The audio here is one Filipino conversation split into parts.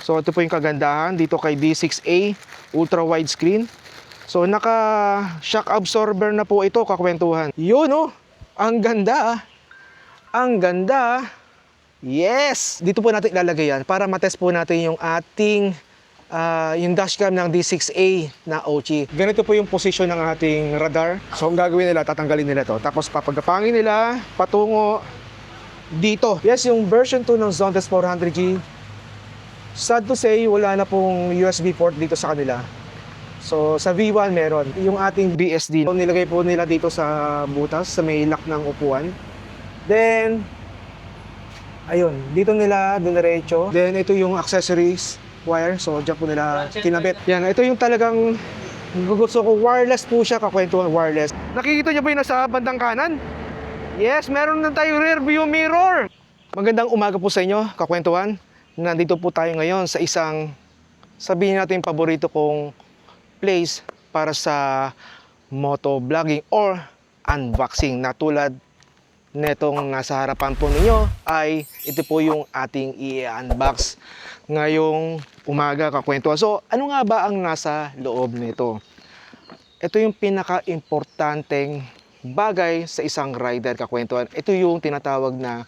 So ito po yung kagandahan dito kay D6A ultra widescreen. So naka shock absorber na po ito, kakwentuhan. Yun oh, ang ganda ah. Ang ganda ah. Yes! Dito po natin ilalagay yan para matest po natin yung ating yung dashcam ng D6A na OCI. Ganito po yung position ng ating radar. So ang gagawin nila, tatanggalin nila to. Tapos papagapangin nila patungo dito. Yes, yung version 2 ng Zontes 400G. Sad to say, wala na pong USB port dito sa kanila. So sa V1 meron. Yung ating BSD, so, nilagay po nila dito sa butas, sa may lock ng upuan. Then, ayun, dito nila dinerecho. Then ito yung accessories wire. So dyan po nila kinabit. Yan, ito yung talagang gusto ko. Wireless po siya, kakwentuhan wireless. Nakikita nyo ba yung nasa bandang kanan? Yes, meron na tayong rear view mirror. Magandang umaga po sa inyo, kakwentuhan. Nandito po tayo ngayon sa isang, sabihin natin, paborito kong place para sa motovlogging or unboxing na tulad netong nasa harapan po ninyo ay ito po yung ating i-unbox ngayong umaga, kakwentuhan. So ano nga ba ang nasa loob nito? Ito yung pinaka-importanteng bagay sa isang rider, kakwentuhan. Ito yung tinatawag na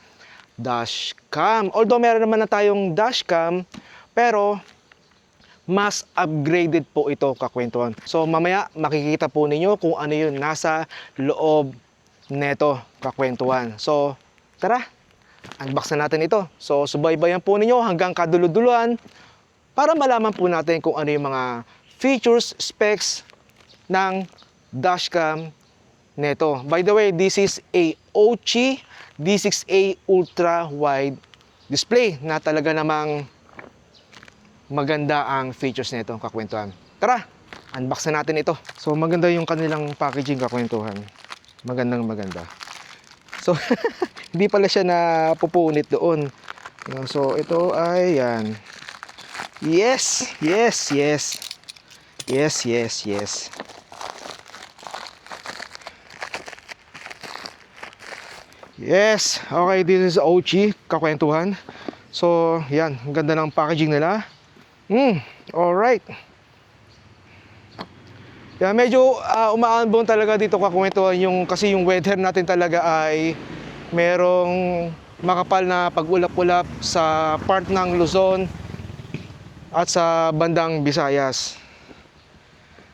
dashcam. Although meron naman na tayong dashcam, pero mas upgraded po ito, kakwentuhan. So mamaya makikita po ninyo kung ano yung nasa loob neto, kakwentuhan. So tara, unbox na natin ito. So subaybayan po ninyo hanggang kaduluduluan para malaman po natin kung ano yung mga features, specs ng dashcam neto. By the way, this is a OCI D6A ultra wide display na talaga namang maganda ang features nito, kakwentuhan. Tara, unbox na natin ito. So maganda yung kanilang packaging, kakwentuhan. Maganda. So hindi pala siya na pupunit doon. So ito ay yan. Yes. Yes, okay, this is OCI, kakwentuhan. So, yan, ang ganda ng packaging nila. Alright. Yan, medyo umaambon talaga dito, kakwentuhan, kasi yung weather natin talaga ay merong makapal na pag-ulap-ulap sa part ng Luzon at sa bandang Visayas.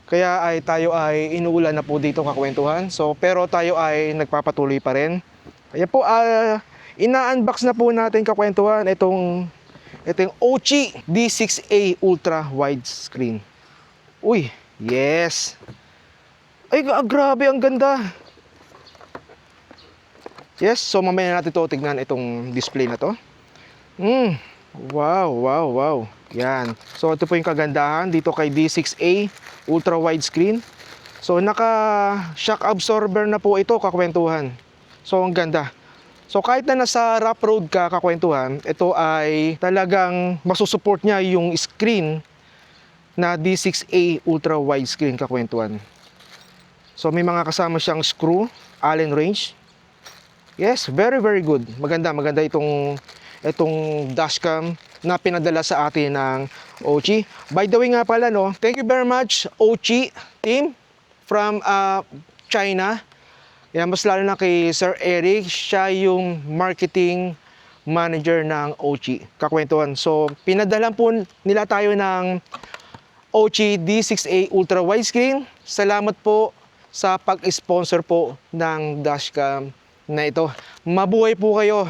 Kaya ay tayo ay inuulan na po dito, kakwentuhan. So, pero tayo ay nagpapatuloy pa rin. Kaya po, ina-unbox na po natin, kakwentuhan, itong OCI D6A ultra widescreen. Uy, yes. Ay, grabe, ang ganda. Yes, so mamaya natin ito tignan itong display na to. Wow. Yan. So ito po yung kagandahan dito kay D6A ultra widescreen. So naka shock absorber na po ito, kakwentuhan. So ang ganda. So kahit na nasa rough road ka, kakwentuhan, ito ay talagang masusupport niya yung screen na D6A ultra widescreen, kakwentuhan. So may mga kasama siyang screw, Allen wrench. Yes, very good. Maganda itong dashcam na pinadala sa atin ng OCI. By the way nga pala, no, thank you very much OCI team from China. Yan, mas lalo na kay Sir Eric, siya yung marketing manager ng OCI, kakwentuhan. So, pinadalan po nila tayo ng OCI D6A ultra widescreen. Salamat po sa pag-sponsor po ng dashcam na ito. Mabuhay po kayo,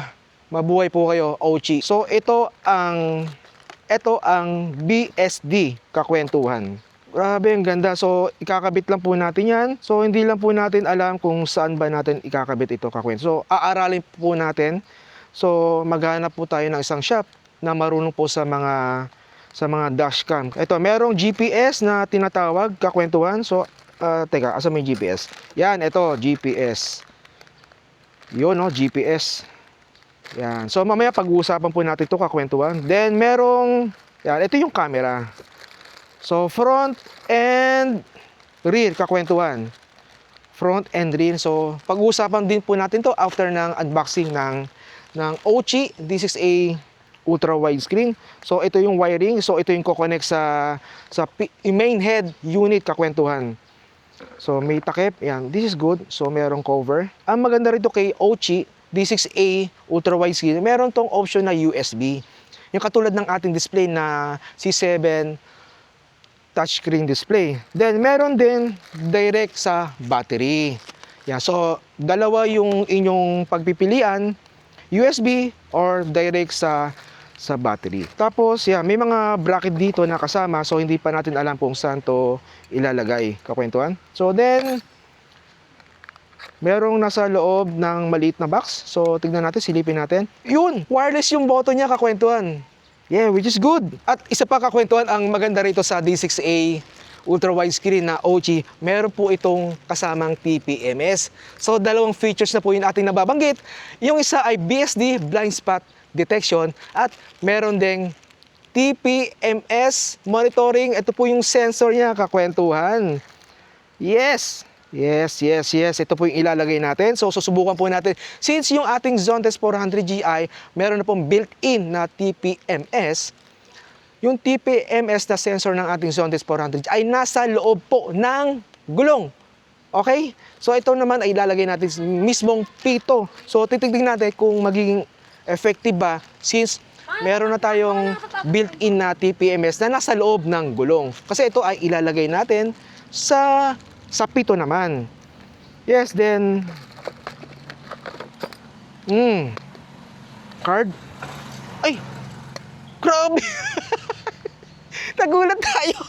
OCI. So, ito ang BSD, kakwentuhan. Grabe, ang ganda. So, ikakabit lang po natin yan. So, hindi lang po natin alam kung saan ba natin ikakabit ito, kakwento. So, aaralin po natin. So, maghanap po tayo ng isang shop na marunong po sa mga dashcam. Ito, merong GPS na tinatawag, kakwentuhan. So, teka, asa may GPS? Yan, ito, GPS. Yun, no, GPS. Yan. So, mamaya pag-uusapan po natin ito, kakwentuhan. Then, merong, yan, ito yung camera. So, front and rear, kakwentuhan. Front and rear. So, pag-uusapan din po natin to after ng unboxing ng OCI D6A ultra widescreen. So ito yung wiring, so ito yung ko-connect sa main head unit kakwentuhan. So may takip, yan. This is good. So merong cover. Ang maganda rito kay Ochi D6A ultra widescreen, meron tong option na USB. Yung katulad ng ating display na C7 touchscreen display. Then meron din direct sa battery. Yeah, so dalawa yung inyong pagpipilian, USB or direct sa battery. Tapos, yeah, may mga bracket dito na kasama, so hindi pa natin alam kung saan to ilalagay, kakwentuhan. So then, merong nasa loob ng maliit na box. So tignan natin, silipin natin. Yun, wireless yung button niya, kakwentuhan. Yeah, which is good. At isa pa, kakwentuhan, ang maganda rito sa D6A ultra widescreen na OG, meron po itong kasamang TPMS. So dalawang features na po yung ating nababanggit. Yung isa ay BSD, blind spot detection, at meron ding TPMS monitoring. Ito po yung sensor niya, kakwentuhan. Yes. Ito po yung ilalagay natin. So susubukan po natin. Since yung ating Zontes 400 GI, meron na pong built-in na TPMS, yung TPMS na sensor ng ating Zontes 400 ay nasa loob po ng gulong. Okay? So ito naman ay ilalagay natin mismong pito. So titignan natin kung magiging effective ba since meron na tayong built-in na TPMS na nasa loob ng gulong. Kasi ito ay ilalagay natin sa pito naman. Yes, then card. Ay! Grabe! Nagulat tayo.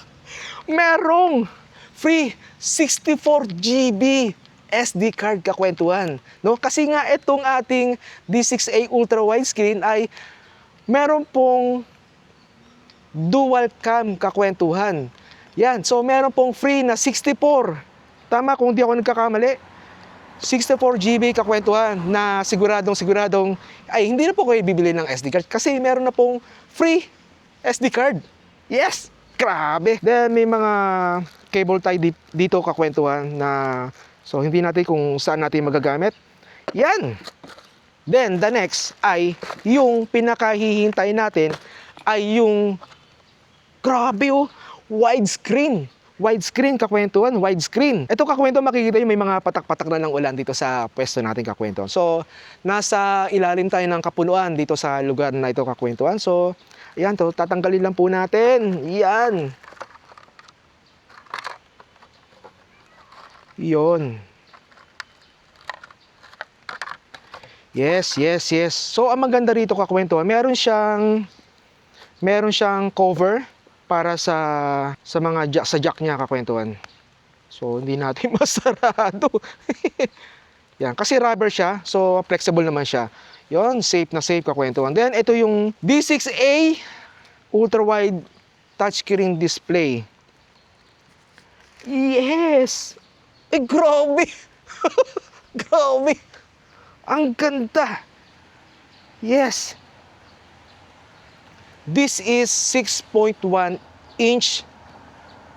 Merong free 64 GB SD card, kakwentuhan. No? Kasi nga itong ating D6A ultra widescreen ay meron pong dual cam, kakwentuhan. Yan, so meron pong free na 64. Tama kung di ako nagkakamali. 64 GB, kakwentuhan, na siguradong ay hindi na po kayo bibili ng SD card kasi meron na pong free SD card. Yes! Grabe! Then may mga cable tie dito, kakwentuhan, na so hindi natin kung saan natin magagamit. Yan! Then the next ay yung pinakahihintay natin ay yung grabe oh! Widescreen! Widescreen, kakwentuhan, widescreen. Ito, kakwentuhan, makikita nyo may mga patak-patak na ng ulan dito sa pwesto natin, kakwentuhan. So, nasa ilalim tayo ng kapunuan dito sa lugar na ito, kakwentuhan. So, ayan, to, tatanggalin lang po natin. Yan. Yon. Yes. So, ang maganda rito, kakwentuhan, meron siyang cover para sa mga jack niya, kakwentuhan. So hindi natin masarado. Yan, kasi rubber siya, so flexible naman siya. Yon, safe na safe, kakwentuhan. Then ito yung D6A ultra wide touchscreen display. Yes. Grabe. Grabe. Ang ganda. Yes. This is 6.1 inch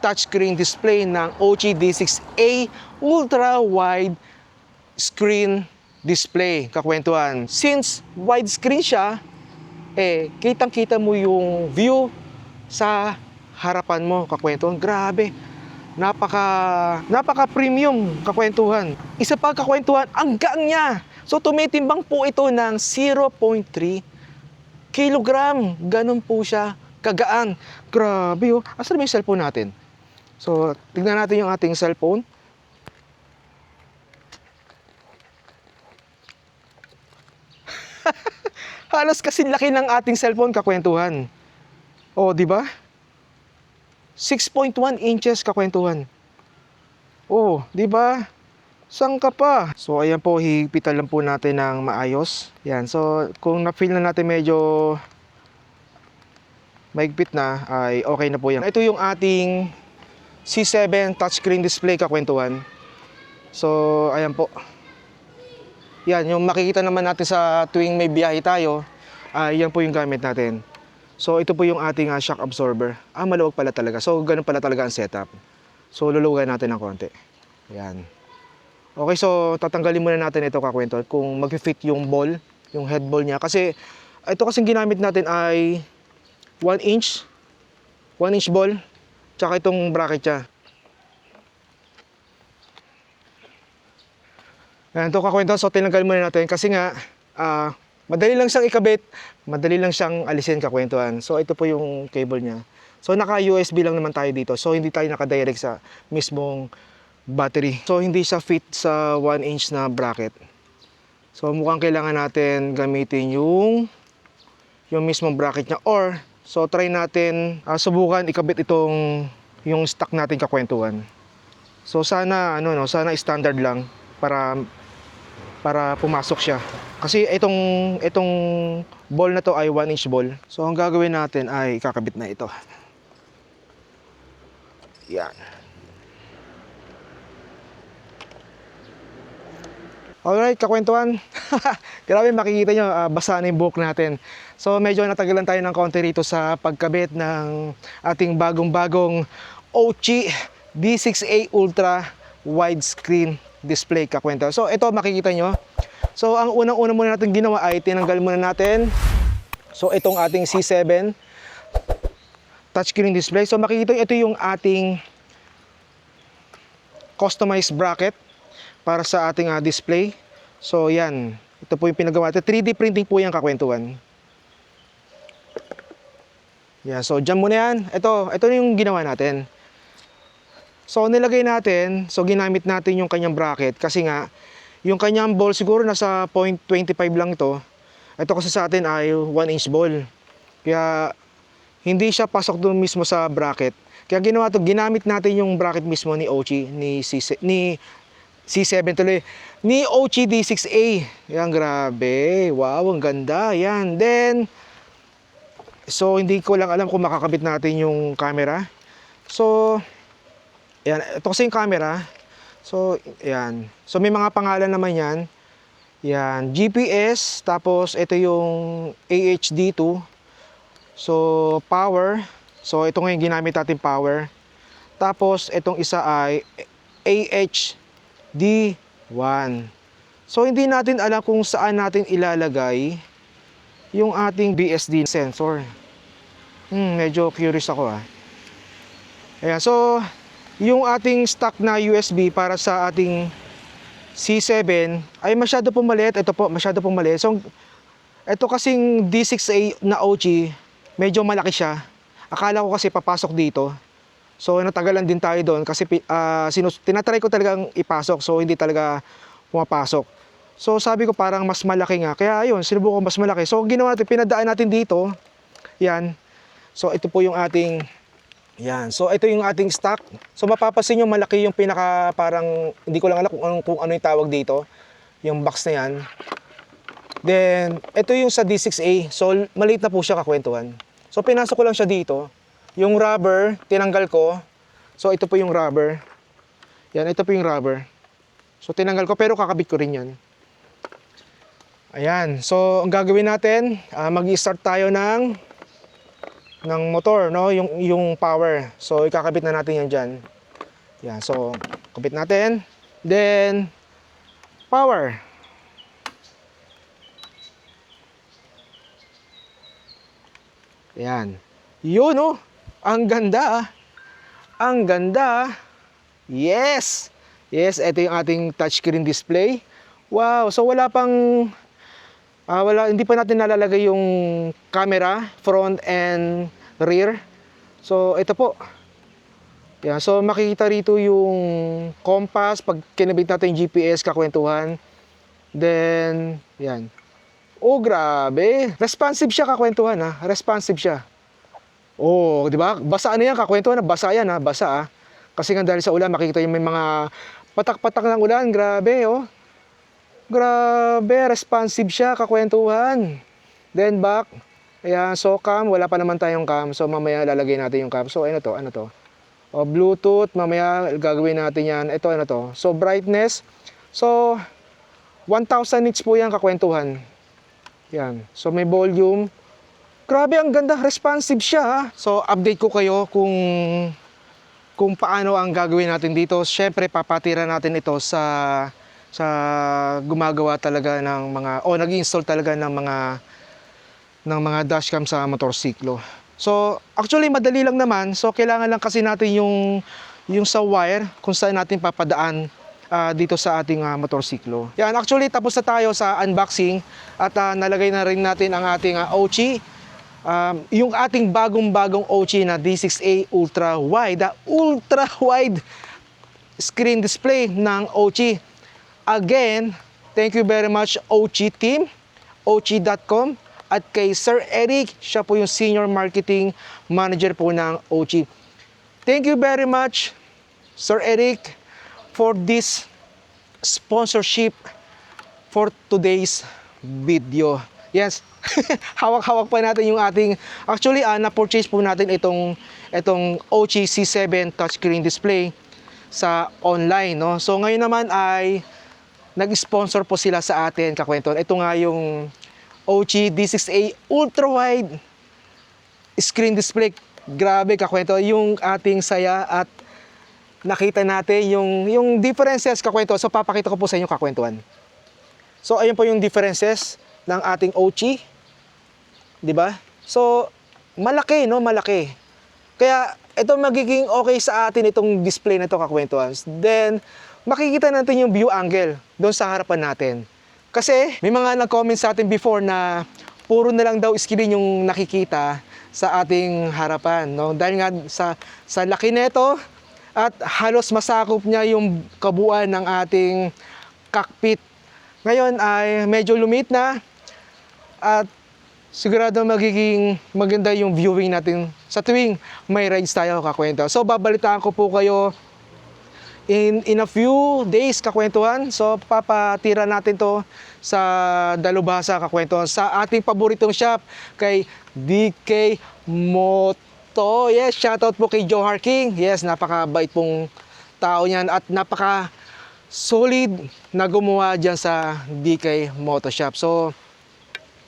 touchscreen display ng OG D6A ultra wide screen display, kakwentuhan. Since widescreen siya, kitang-kita mo yung view sa harapan mo, kakwentuhan. Grabe. Napaka premium, kakwentuhan. Isa pa, kakwentuhan, ang gaan niya. So tumitimbang po ito ng 0.3 kilogram. Ganun po siya kagaan. Grabe oh. Asan may cellphone natin? So, tignan natin yung ating cellphone. Halos kasi laki ng ating cellphone, kakwentuhan. Oh, di ba? 6.1 inches, kakwentuhan. Oh, di ba? Saan ka pa? So, ayan po, higpitan lang po natin ng maayos. Yan, so, kung na-feel na natin medyo mahigpit na, ay okay na po yan. Ito yung ating C7 touchscreen display, kakwentuhan. So, ayan po. Yan, yung makikita naman natin sa tuwing may biyahe tayo, yan po yung gamit natin. So, ito po yung ating shock absorber. Maluwag pala talaga. So, ganun pala talaga ang setup. So, luluwagan natin ng konti. Ayan. Okay, so tatanggalin muna natin ito, kakwentuhan, kung mag-fit yung ball, yung head ball niya. Kasi ito kasing ginamit natin ay 1 inch, 1 inch ball, tsaka itong bracket siya. Ayan, ito kakwento. So tinanggal muna natin kasi nga madali lang siyang ikabit, madali lang siyang alisin kakwentuhan. So ito po yung cable niya. So naka USB lang naman tayo dito. So hindi tayo naka-direct sa mismong battery. So hindi siya fit sa 1 inch na bracket. So mukhang kailangan natin gamitin yung mismong bracket niya, or so try natin subukan ikabit itong yung stock natin kakwentuhan. So sana sana standard lang para pumasok siya. Kasi itong ball na to ay 1 inch ball. So ang gagawin natin ay kakabit na ito. Yan. Alright, kakwentuhan. Grabe, makikita nyo, basa na yung buhok natin. So medyo natagalan tayo ng konti rito sa pagkabit ng ating bagong-bagong OCHI D6A Ultra widescreen display, kakwento. So ito makikita nyo. So ang unang-una muna natin ginawa ay tinanggal muna natin so itong ating C7 touchscreen display. So makikita nyo, ito yung ating customized bracket para sa ating display. So yan, ito po yung pinagawa natin. 3D printing po yan, kakwentuhan. Yan, so dyan muna yan. Ito na yung ginawa natin. So nilagay natin, so ginamit natin yung kanyang bracket kasi nga yung kanyang ball siguro nasa 0.25 lang ito. Ito kasi sa atin ay 1 inch ball. Kaya hindi siya pasok doon mismo sa bracket. Kaya ginawa to, ginamit natin yung bracket mismo ni OCHI, ni C7 tuloy, ni OCHI D6A. Yan, grabe. Wow, ang ganda. Yan. Then, so hindi ko lang alam kung makakabit natin yung camera. So, yan, ito kasi yung camera. So, yan. So, may mga pangalan naman yan. Yan, GPS. Tapos, ito yung AHD2. So, power. So, ito nga yung ginamit natin power. Tapos, itong isa ay AHD1. So, hindi natin alam kung saan natin ilalagay yung ating BSD sensor. Medyo curious ako Ayan, so yung ating stock na USB para sa ating C7 ay masyado pong maliit. Ito po, masyado pong maliit. So, ito kasing D6A na OCHI, medyo malaki siya. Akala ko kasi papasok dito. So, natagalan din tayo doon kasi tinatry ko talagang ipasok. So, hindi talaga pumapasok. So, sabi ko parang mas malaki nga. Kaya ayun, sinubukan mas malaki. So, ginawa natin, pinadaan natin dito. Yan. So, ito po yung ating yan. So, ito yung ating stock. So, mapapasin nyo malaki yung pinaka parang, hindi ko lang alam kung ano yung tawag dito. Yung box na yan. Then, ito yung sa D6A. So, maliit na po siya, kakwentuhan. So, pinasok ko lang siya dito. Yung rubber, tinanggal ko. So, ito po yung rubber. Yan, ito po yung rubber. So, tinanggal ko, pero kakabit ko rin yan. Ayan. So, ang gagawin natin, mag-i-start tayo ng motor, no? Yung power. So, ikakabit na natin yan dyan. Yan. So, kabit natin. Then, power. Yan. Yun, oh. Ang ganda, Ang ganda, Yes! Yes, ito yung ating touchscreen display. Wow. So, hindi pa natin nalalagay yung camera, front and rear. So, ito po. Yan. So, makikita rito yung compass. Pag kinabit natin yung GPS, kakwentuhan. Then, yan. Oh, grabe. Responsive siya, kakwentuhan Responsive siya. Oh, di ba? Basa yan, kakwentuhan Basa yan Basa Kasi nga dahil sa ulan, makikita yung may mga patak-patak ng ulan. Grabe, oh. Grabe, responsive siya, kakwentuhan. Then back. Ayan, so cam, wala pa naman tayong cam. So mamaya lalagay natin yung cam. So ano to? O, Bluetooth, mamaya gagawin natin yan. Ito, ano to? So brightness. So 1,000 nits po yan, kakwentuhan. Yan. So may volume. Grabe, ang ganda, responsive siya. So update ko kayo kung paano ang gagawin natin dito. Syempre, papatira natin ito sa gumagawa talaga ng mga, nag-install talaga ng mga ng mga dashcam sa motorsiklo. So, actually madali lang naman. So, kailangan lang kasi natin yung sa wire kung saan natin papadaan dito sa ating motorsiklo. Yan, actually tapos na tayo sa unboxing at nalagay na rin natin ang ating OCI. Yung ating bagong-bagong OCI na D6A ultra wide screen display ng OCI. Again, thank you very much OCI team, OCI.com, at kay Sir Eric, siya po yung Senior Marketing Manager po ng OCI. Thank you very much, Sir Eric, for this sponsorship for today's video. Yes, hawak-hawak pa natin yung ating, actually, na-purchase po natin itong OCI C7 touchscreen display sa online, no? So, ngayon naman ay nag-sponsor po sila sa atin, kakwenton. Ito nga yung OCI D6A ultra-wide screen display. Grabe, kakwento, yung ating saya at nakita natin yung differences, kakwento. So papakita ko po sa inyo, kakwentuhan. So ayun po yung differences ng ating OCI, 'di ba? So malaki, no, malaki. Kaya ito magiging okay sa atin itong display na ito, kakwentuhan. Then makikita natin yung view angle doon sa harapan natin. Kasi may mga nag-comment sa atin before na puro na lang daw screen yung nakikita sa ating harapan, no? Dahil nga sa laki nito at halos masakop niya yung kabuuan ng ating cockpit. Ngayon ay medyo lumit na at sigurado magiging maganda yung viewing natin sa tuwing may rides tayo, kakwento. So babalitaan ko po kayo in a few days, kakwentuhan. So papatira natin to sa dalubhasa, kakwentuhan, sa ating paboritong shop kay DK Moto. Yes, shoutout po kay Johar King. Yes, napakabait pong tao niyan at napaka solid na gumawa dyan sa DK Moto Shop. So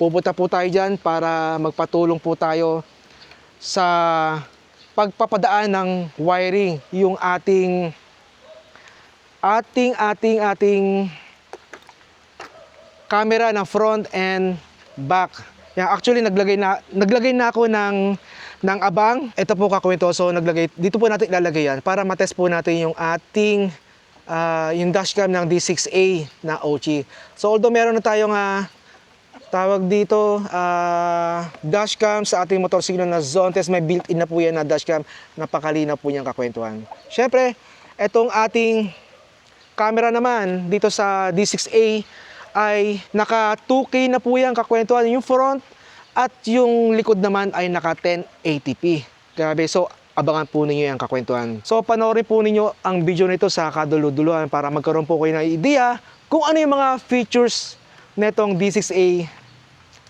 pupunta po tayo dyan para magpatulong po tayo sa pagpapadaan ng wiring yung ating camera ng front and back. Yan, actually naglagay na ako ng abang. Ito po, kakwento. So dito po natin ilalagay yan para matest po natin yung ating yung dashcam ng D6A na OCI. So although meron na tayong tawag dito dashcam sa ating motorsiklo na zone test, may built-in na po yan na dashcam. Napakalinaw po niyang, kakwentuhan. Syempre, etong ating camera naman dito sa D6A ay naka 2K na po yan, kakwentuhan, yung front, at yung likod naman ay naka 1080p. Grabe, so abangan po ninyo yan, kakwentuhan. So panoorin po ninyo ang video nito sa kaduluduluhan para magkaroon po kayo ng idea kung ano yung mga features netong D6A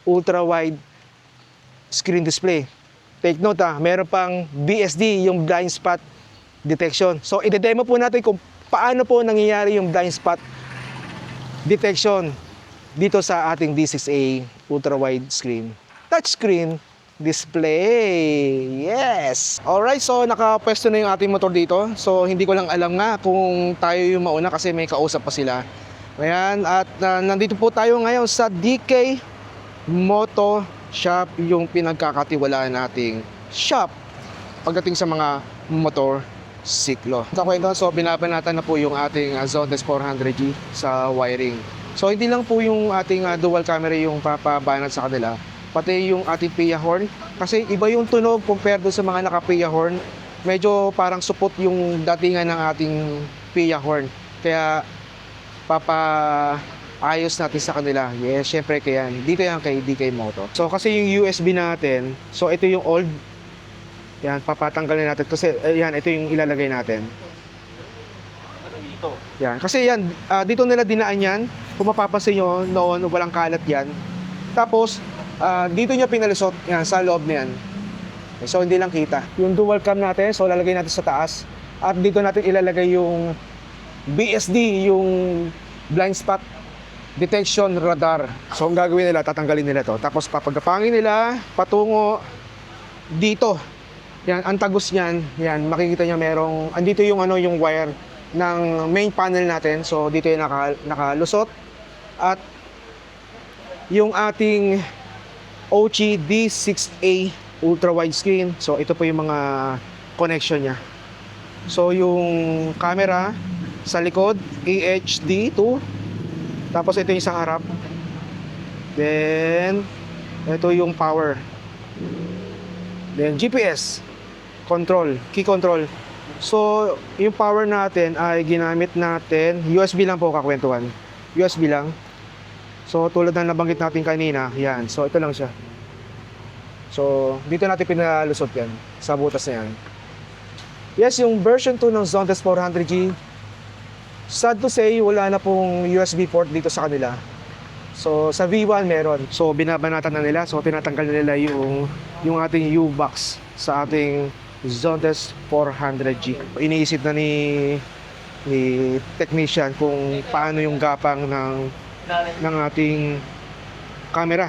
ultra wide screen display. Take note, meron pang BSD, yung blind spot detection. So ide-demo po natin kung paano po nangyayari yung blind spot detection dito sa ating D6A ultra wide screen touchscreen display. Yes! Alright, so nakapwesto na yung ating motor dito. So hindi ko lang alam nga kung tayo yung mauna kasi may kausap pa sila. Ayan, at nandito po tayo ngayon sa DK Moto Shop, yung pinagkakatiwalaan nating shop pagdating sa mga motor siklo. Kakwento, so binabanatan na po yung ating Zontes 400G sa wiring. So hindi lang po yung ating dual camera yung papabanat sa kanila, pati yung ating PIA horn. Kasi iba yung tunog compared sa mga naka-PIA horn. Medyo parang supot yung datingan ng ating PIA horn. Kaya papaayos natin sa kanila. Yes, syempre kaya dito yan kay DK Moto. So kasi yung USB natin, so ito yung old. Yan, papatanggalin natin kasi yan, ito yung ilalagay natin. Dito. Yan, kasi yan, dito nila dinaan yan. Kung mapapansin nyo, noon walang kalat yan. Tapos dito niya pinalusot yan sa loob na yan. So hindi lang kita. Yung dual cam natin, so lalagay natin sa taas. At dito natin ilalagay yung BSD, yung blind spot detection radar. So ang gagawin nila, tatanggalin nila to. Tapos papagapangin nila patungo dito. Yan, ang tagos niyan, yan, makikita niyo merong, andito yung yung wire ng main panel natin. So dito yung nakalusot. At yung ating OG D6A ultra widescreen. So ito po yung mga connection niya. So yung camera sa likod AHD2, tapos ito yung sa harap. Then ito yung power. Then GPS control, key control. So yung power natin ay ginamit natin USB lang po, kakwentuhan. USB lang. So tulad ng nabanggit natin kanina, yan. So ito lang siya. So dito natin pinalusot yan sa butas na yan. Yes, yung version 2 ng Zontes 400G, sad to say, wala na pong USB port dito sa kanila. So sa V1 meron. So binabanatan na nila. So tinatanggal na nila yung ating U-box sa ating Zontes 400G. Iniisip na ni technician kung paano yung gapang ng ating camera.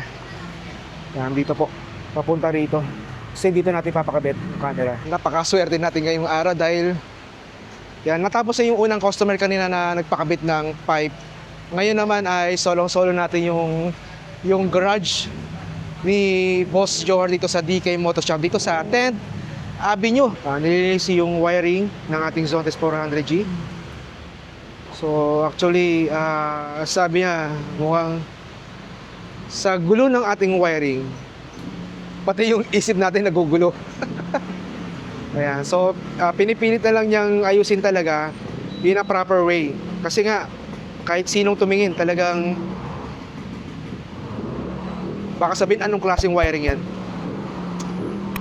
Yan, dito po. Papunta rito. Kasi dito natin papakabit yung camera. Napakaswerte natin ngayong araw dahil yan, natapos na yung unang customer kanina na nagpakabit ng pipe. Ngayon naman ay solong-solo natin yung garage ni Boss Johar dito sa DK Motor Shop dito sa 10th Avenue. Nilinis yung wiring ng ating Zontes 400G. So actually, sabi niya mukhang sa gulo ng ating wiring, pati yung isip natin nagugulo. Ayan, so pinipilit na lang niyang ayusin talaga in a proper way. Kasi nga, kahit sinong tumingin, talagang baka sabihin anong klaseng wiring yan.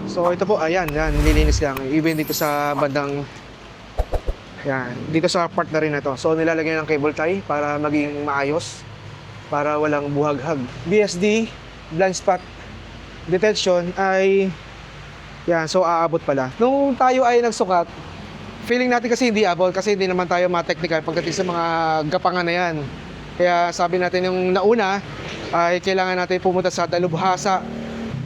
So ito po, ayan, nililinis lang. Even dito sa bandang, yan, dito sa part na rin na to. So nilalagyan ng cable tie para maging maayos, para walang buhaghag. BSD, blind spot detection ay, yan, so aabot pala. Nung tayo ay nagsukat, feeling natin kasi hindi abot kasi hindi naman tayo ma-technical pagdating sa mga gapangan na yan. Kaya sabi natin yung nauna ay kailangan natin pumunta sa dalubhasa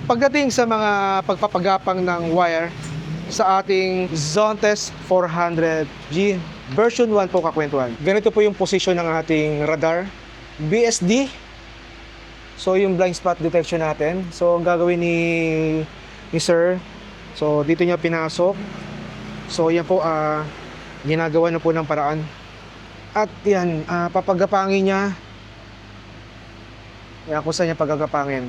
pagdating sa mga pagpapagapang ng wire sa ating Zontes 400G version 1 po, kakwentuhan. Ganito po yung position ng ating radar BSD. So yung blind spot detection natin. So ang gagawin ni sir, so dito niya pinasok. So yan po, ginagawa na po ng paraan. At yan, papagapangin niya. Yan, kung saan niya pagagapangin.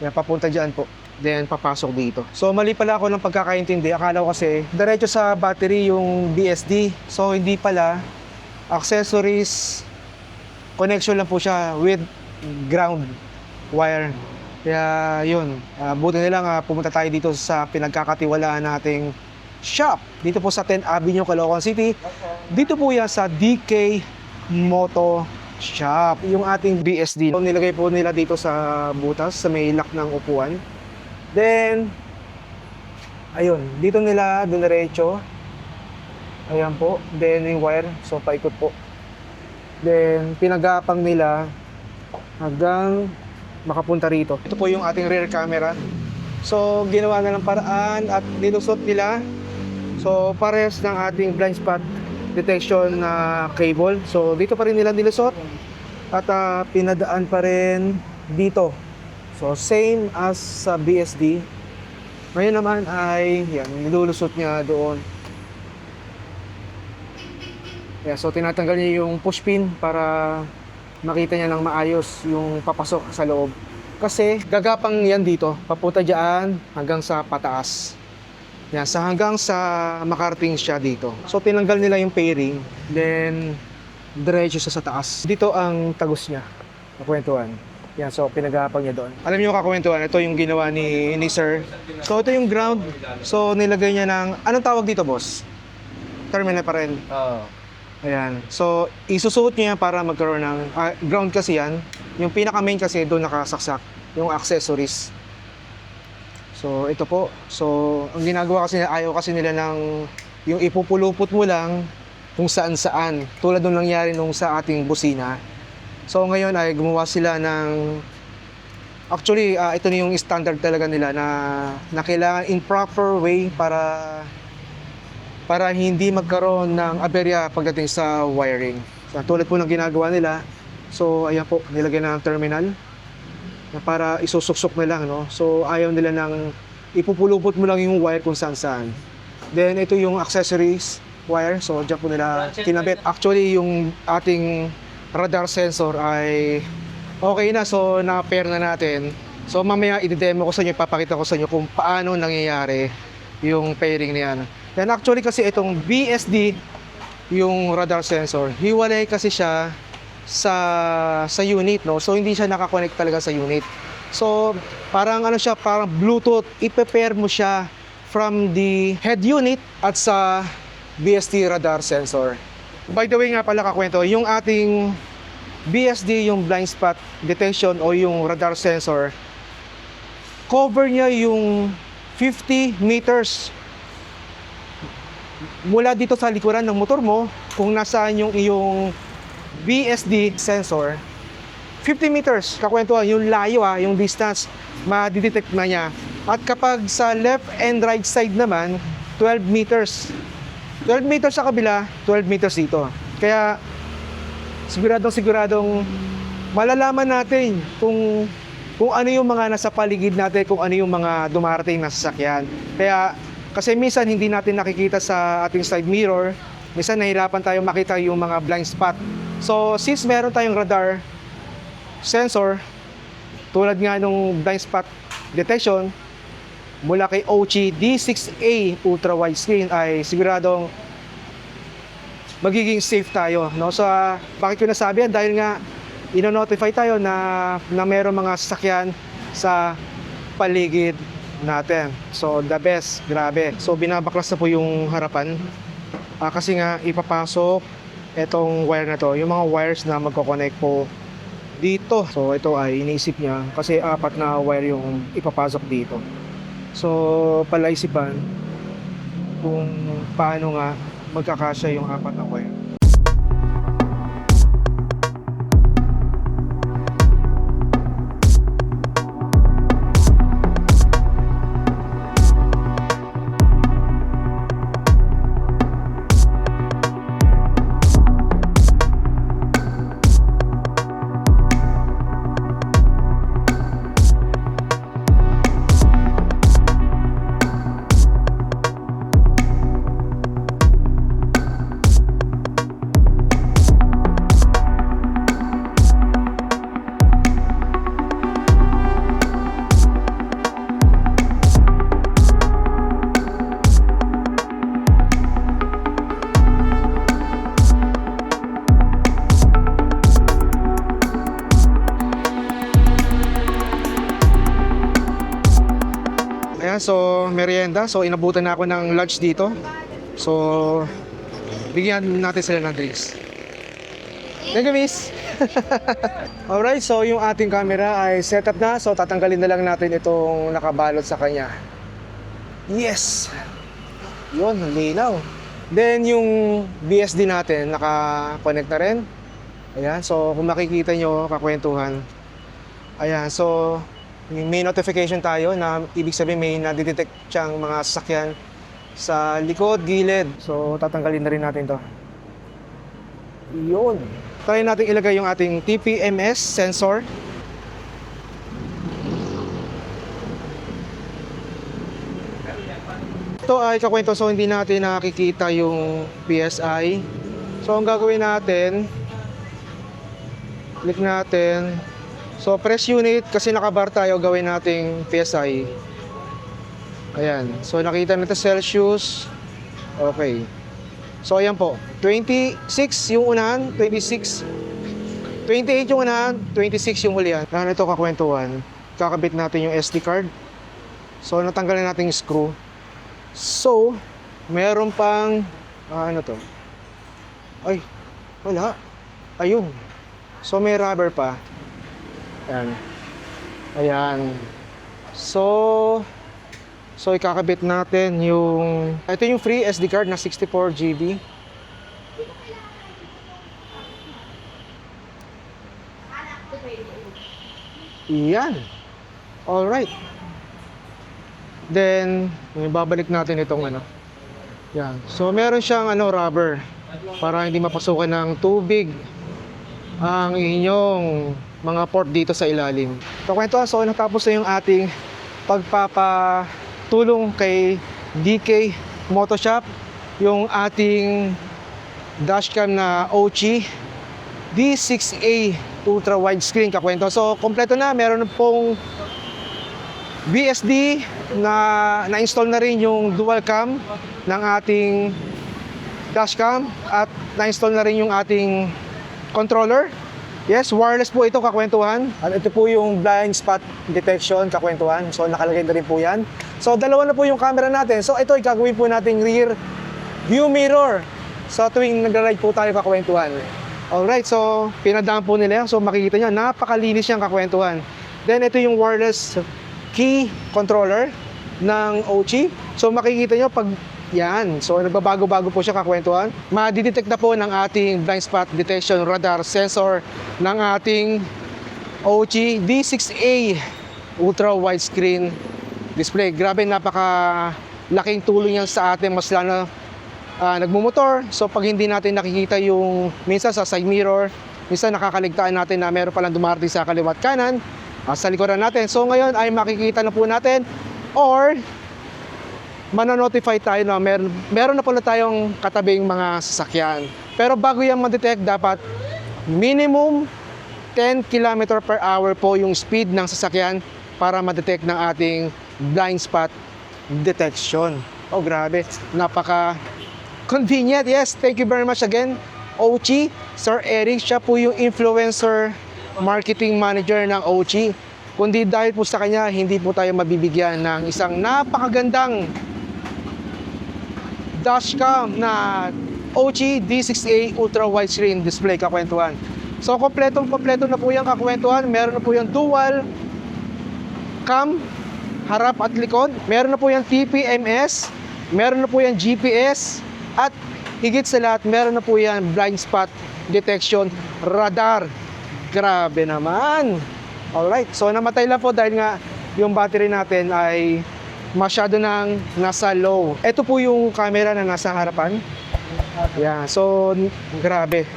Yan, papunta dyan po. Then papasok dito. So mali pala ako ng pagkakaintindi. Akala ko kasi diretso sa battery yung BSD. So hindi pala. Accessories connection lang po siya with ground wire. Kaya yun, buti na lang pumunta tayo dito sa pinagkakatiwalaan nating shop. Dito po sa 10th Avenue, Caloocan City. Dito po yan sa DK Moto Shop. Yung ating BSD. So, nilagay po nila dito sa butas, sa may lock ng upuan. Then, ayun, dito nila dumiretso. Ayan po. Then, yung wire. So, paikot po. Then, pinagapang nila hanggang makapunta rito. Ito po yung ating rear camera. So, ginawa na ng paraan at nilusot nila. So, pares ng ating blind spot detection na cable. So, dito pa rin nila nilusot at pinadaan pa rin dito. So, same as sa BSD. Ngayon naman ay, yan, nilulusot niya doon. Yeah, so, tinatanggal niya yung push pin para makita niya ng maayos yung papasok sa loob. Kasi gagapang yan dito, papunta dyan hanggang sa pataas. Yan, hanggang sa makarating siya dito. So tinanggal nila yung pairing, then diretso sa taas. Dito ang tagos niya, kakwentuhan. Yan, so pinagapang niya doon. Alam niyo kakwentuhan, ito yung ginawa ni sir. So ito yung ground. So nilagay niya ng, anong tawag dito, boss? Terminal pa rin. Oo. Ayan. So isusuot niya para magkaroon ng ground kasi yan. Yung pinaka main kasi doon nakasaksak yung accessories. So ito po. So ang ginagawa kasi nila, ayaw kasi nila ng yung ipupulupot mo lang kung saan-saan. Tulad nung nangyari nung sa ating busina. So ngayon ay gumawa sila ng, actually ito na yung standard talaga nila na kailangan in proper way para hindi magkaroon ng aberya pagdating sa wiring. So, tulad po ng ginagawa nila. So ayan po, nilagyan na ng terminal. na para isusuksok na lang, no? So ayaw nila ng ipupulupot mo lang yung wire kung saan. Then ito yung accessories wire. So diyan po nila kinabit. Actually yung ating radar sensor ay okay na. So na-pair na natin. So mamaya i-demo ko sa inyo, ipapakita ko sa inyo kung paano nangyayari yung pairing niyan. Then actually kasi itong BSD, yung radar sensor, hiwalay kasi siya sa unit, no? So hindi siya nakakonect talaga sa unit. So parang ano siya, parang Bluetooth, i-pair mo siya from the head unit at sa BSD radar sensor. By the way nga pala kakwento, yung ating BSD, yung blind spot detection o yung radar sensor, cover niya yung 50 meters mula dito sa likuran ng motor mo. Kung nasaan yung iyong BSD sensor, 50 meters, kakwentuhan, yung layo yung distance, madidetect na niya. At kapag sa left and right side naman, 12 meters. 12 meters sa kabila, 12 meters dito. Kaya siguradong malalaman natin kung ano yung mga nasa paligid natin, kung ano yung mga dumarating na sasakyan. Kaya kasi minsan hindi natin nakikita sa ating side mirror, minsan nahirapan tayo makita yung mga blind spot. So since meron tayong radar sensor, tulad nga nung blind spot detection mula kay OCI D6A ultra wide screen, ay siguradong magiging safe tayo, no? So bakit ko nasabi yan? Dahil nga ino-notify tayo na meron mga sasakyan sa paligid natin. So the best, grabe. So binabaklas na po yung harapan. Kasi nga ipapasok etong wire na to, yung mga wires na magko-connect po dito. So ito ay iniisip niya kasi 4 na wire yung ipapasok dito. So palaisipan kung paano nga magkakasya yung 4 na wire. Ayan, so merienda. So inabutan na ako ng lunch dito. So bigyan natin sila ng drinks. Thank you, miss. Alright, so yung ating camera ay set up na. So tatanggalin na lang natin itong nakabalot sa kanya. Yes! Yun, linaw. Then yung BSD natin naka-connect na rin. Ayan, so kung makikita nyo, kakwentuhan. Ayan, so may notification tayo na ibig sabihin may nadidetect siyang mga sasakyan sa likod, gilid. So tatanggalin na rin natin to. Yun. Try natin ilagay yung ating TPMS sensor. Ito ay kakwento, so hindi natin nakikita yung PSI. So ang gagawin natin, click natin. So press unit, kasi nakabar tayo, gawin nating PSI. Ayan. So nakita natin Celsius. Okay. So ayan po. 26 yung unahan, 26. 28 yung unahan, 26 yung hulihan. Ano ito kakwentuhan? Kakabit natin yung SD card. So natanggalin natin yung screw. So meron pang ano to? Ay, wala. Ayun. So may rubber pa. Ayan. Ayan. So ikakabit natin yung, ito yung free SD card na 64 GB. Yan. Alright. Then babalik natin itong ano. Yan. So meron siyang rubber para hindi mapasukan ng tubig ang inyong mga port dito sa ilalim. Kakwentuhan, so natapos na yung ating pagpapatulong kay DK Motoshop, yung ating dashcam na OCHI D6A ultra widescreen, kakwento. So kompleto na, meron pong BSD na install na rin yung dual cam ng ating dashcam at na-install na rin yung ating controller. Yes, wireless po ito, kakwentuhan. At ito po yung blind spot detection, kakwentuhan. So nakalagay na rin po yan. So dalawa na po yung camera natin. So ito ay gagawin po nating rear view mirror. So tuwing nagra-ride po tayo, kakwentuhan. Alright, so pinadaan po nila yan. So makikita nyo, napakalinis yung kakwentuhan. Then ito yung wireless key controller ng OCHI. So makikita nyo pag yan, so nagbabago-bago po siya, kakwentuhan. Madidetect na po ng ating blind spot detection radar sensor ng ating OCHI D6A ultra widescreen display. Grabe, napaka laking tulong yan sa ating mas lalo nagmumotor. So pag hindi natin nakikita yung minsan sa side mirror, minsan nakakaligtaan natin na meron palang dumarating sa kaliwat kanan sa likuran natin. So ngayon ay makikita na po natin or manonotify tayo na meron na pala tayong katabing mga sasakyan. Pero bago yan ma-detect, dapat minimum 10 km per hour po yung speed ng sasakyan para ma-detect ng ating blind spot detection. Oh, grabe. Napaka convenient. Yes, thank you very much again, OCHI. Sir Eric, siya po yung influencer marketing manager ng OCHI. Kundi dahil po sa kanya, hindi po tayo mabibigyan ng isang napakagandang dashcam na OCHI D6A ultra widescreen display, kakwentuhan. So kompleto na po yan, kakwentuhan. Meron na po yung dual cam harap at likod. Meron na po yung TPMS. Meron na po yung GPS. At higit sa lahat, meron na po yan blind spot detection radar. Grabe naman. Alright, so namatay lang po dahil nga yung battery natin ay masyado nang nasa low. Ito po yung camera na nasa harapan. Yeah, so grabe.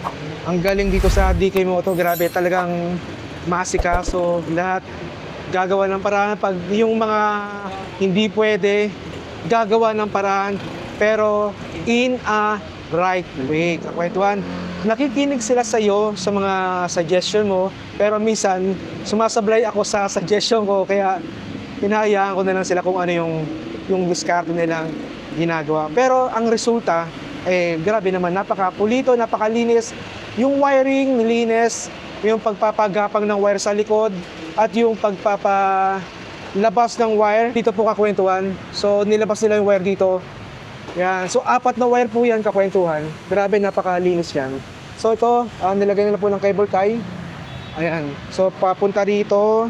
Ang galing dito sa DK Moto, grabe, talagang masika. So lahat gagawa ng paraan. Pag yung mga hindi pwede, gagawa ng paraan, pero in a right way. Kakwentuhan, nakikinig sila sa iyo sa mga suggestion mo, pero minsan sumasablay ako sa suggestion ko, kaya hinahayaan ko na lang sila kung ano yung diskarte nilang ginagawa. Pero ang resulta, grabe naman, napakapulito, napakalinis. Yung wiring, nilinis, yung pagpapagapang ng wire sa likod, at yung pagpapalabas ng wire, dito po, kakwentuhan. So nilabas nila yung wire dito. Yan. So 4 na wire po yan, kakwentuhan. Grabe, napakalinis yan. So ito, nilagay nila po ng cable tie. Ayan. So papunta dito.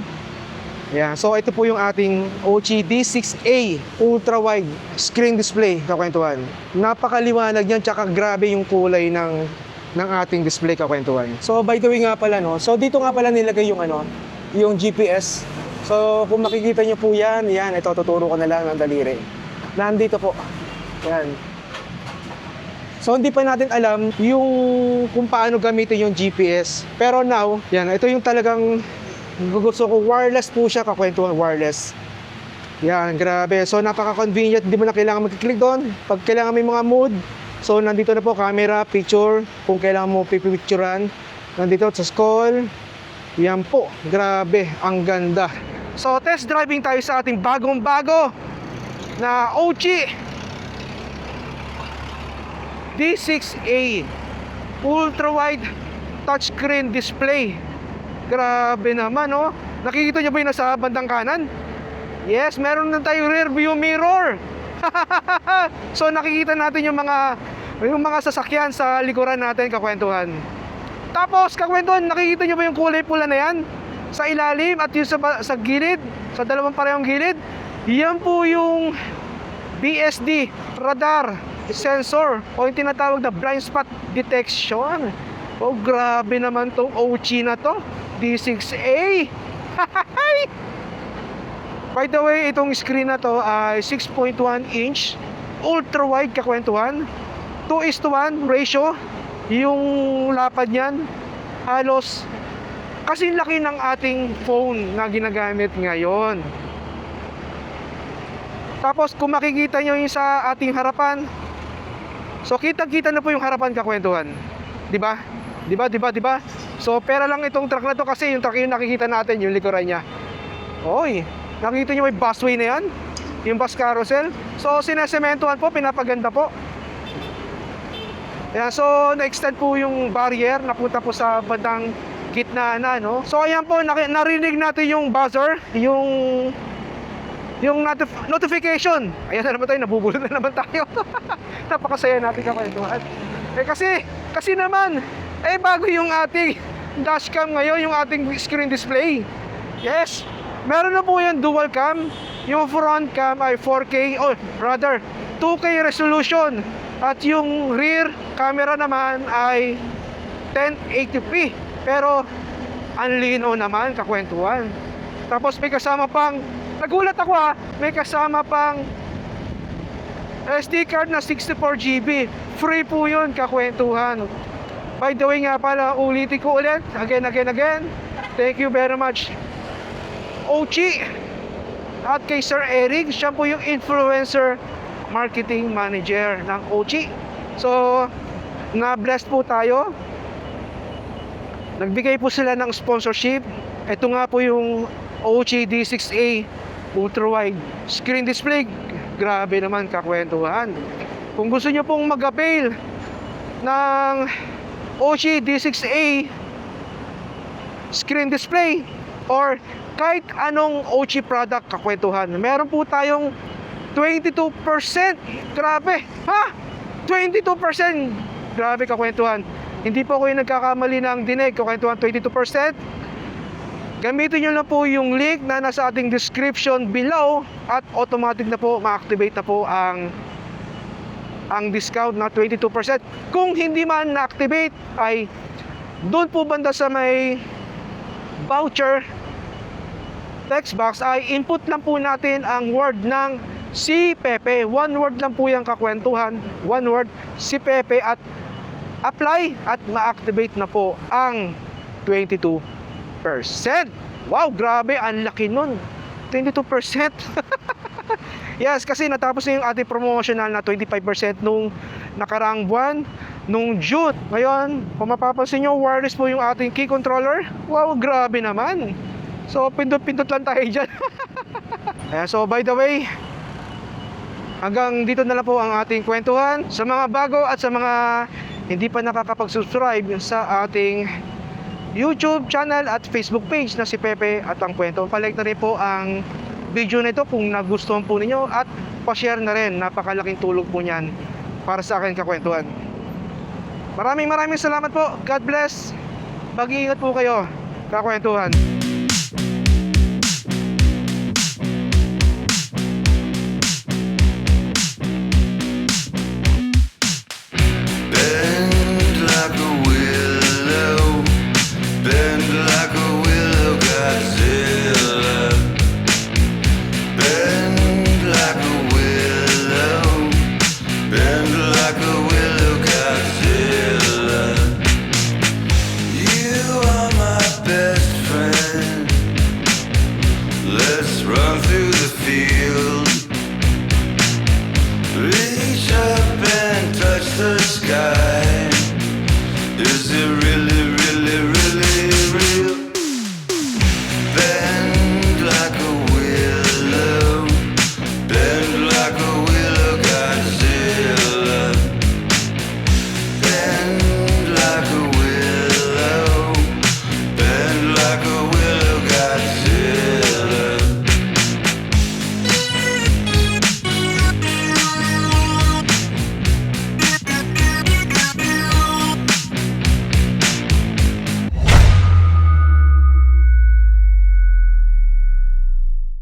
Ayan. So ito po yung ating OCHI D6A ultra wide screen display, kakwentuhan. Napakaliwanag yan, tsaka grabe yung kulay ng ating display, kakwentuhan. So by the way nga pala, no. So dito nga pala nilagay yung GPS. So kung makikita nyo po yan, ito tuturo ko na lang ng daliri. Nandito po. Yan. So hindi pa natin alam yung kung paano gamitin yung GPS. Pero now, yan, ito yung talagang gusto ko, wireless po siya, kakwentuhan, wireless. Yan, grabe. So napaka-convenient, hindi mo na kailangan mag-click doon. Pag kailangan may mga mode, so nandito na po, camera, picture, kung kailangan mo pipicturean. Nandito sa scroll. Yan po, grabe, ang ganda. So test driving tayo sa ating bagong-bago na OCHI D6A ultra wide touchscreen display. Grabe naman, oh. Nakikita nyo ba yung nasa bandang kanan? Yes, meron na tayong rear view mirror. So nakikita natin yung mga sasakyan sa likuran natin, kakwentuhan. Tapos, kakwentuhan, nakikita nyo ba yung kulay pula na yan? Sa ilalim at yung sa gilid, sa dalawang parehong gilid. Yan po yung BSD radar sensor o yung tinatawag na blind spot detection. Oh, grabe naman tong OCHI na to, D6A. By the way, itong screen na to ay 6.1 inch ultra wide, kakwentuhan. 2:1 ratio yung lapad niyan. Halos Kasi laki ng ating phone na ginagamit ngayon. Tapos kung makikita nyo yung sa ating harapan, so kitang-kita na po yung harapan, kakwentuhan. Di ba? Di ba? Di ba? Di ba? So pera lang itong truck na to kasi yung truck yung nakikita natin, yung likuran niya. Oy, nakita nyo may busway na yan? Yung bus carousel. So sinesementohan po, pinapaganda po. Ayan, so na-extend po yung barrier, napunta po sa bandang gitna na, no? So ayan po, narinig natin yung buzzer, yung notification. Ayan na naman tayo, nabubulol na naman tayo. Napakasaya natin kakwentuhan. Kasi naman, bago yung ating dashcam ngayon, yung ating screen display. Yes, meron na po yung dual cam. Yung front cam ay 4K, or rather 2K resolution. At yung rear camera naman ay 1080p. Pero ang lino naman, kakwentuhan. Tapos may kasama pang, nagulat ako may kasama pang SD card na 64GB. Free po yun, kakwentuhan. By the way nga pala, ulitin ko ulit, again. Thank you very much, Ochi. At kay Sir Eric, siya po yung influencer marketing manager ng Ochi. So, na-bless po tayo. Nagbigay po sila ng sponsorship. Ito nga po yung Ochi D6A ultra-wide screen display. Grabe naman, kakwentuhan. Kung gusto nyo pong mag-avail ng Ochi D6A screen display or kahit anong Ochi product, kakwentuhan, meron po tayong 22%. Grabe, ha? 22%. Grabe, kakwentuhan. Hindi po ako yung nagkakamali ng dinig, kakwentuhan, 22%. Gamitin nyo na po yung link na nasa ating description below at automatic na po ma-activate na po ang discount na 22%. Kung hindi man na-activate, ay doon po banda sa may voucher text box ay input lang po natin ang word ng si Pepe. One word lang po yung kakwentuhan. One word, si Pepe, at apply at ma-activate na po ang 22%. Wow, grabe, ang laki nun. 22%. Yes, kasi natapos na yung ating promotional na 25% nung nakaraang buwan, nung June. Ngayon, kung mapapansin nyo, wireless po yung ating key controller. Wow, grabe naman. So, pindot-pindot lang tayo dyan. So, by the way, hanggang dito na lang po ang ating kwentuhan. Sa mga bago at sa mga hindi pa nakakapag-subscribe sa ating YouTube channel at Facebook page na si Pepe at ang Kwento, palike na rin po ang video nito kung nagustuhan po ninyo at pa-share na rin. Napakalaking tulong po niyan para sa akin, kakwentuhan. Maraming salamat po. God bless. Mag-iingat po kayo, kakwentuhan. Bend like a willow, bend like a willow.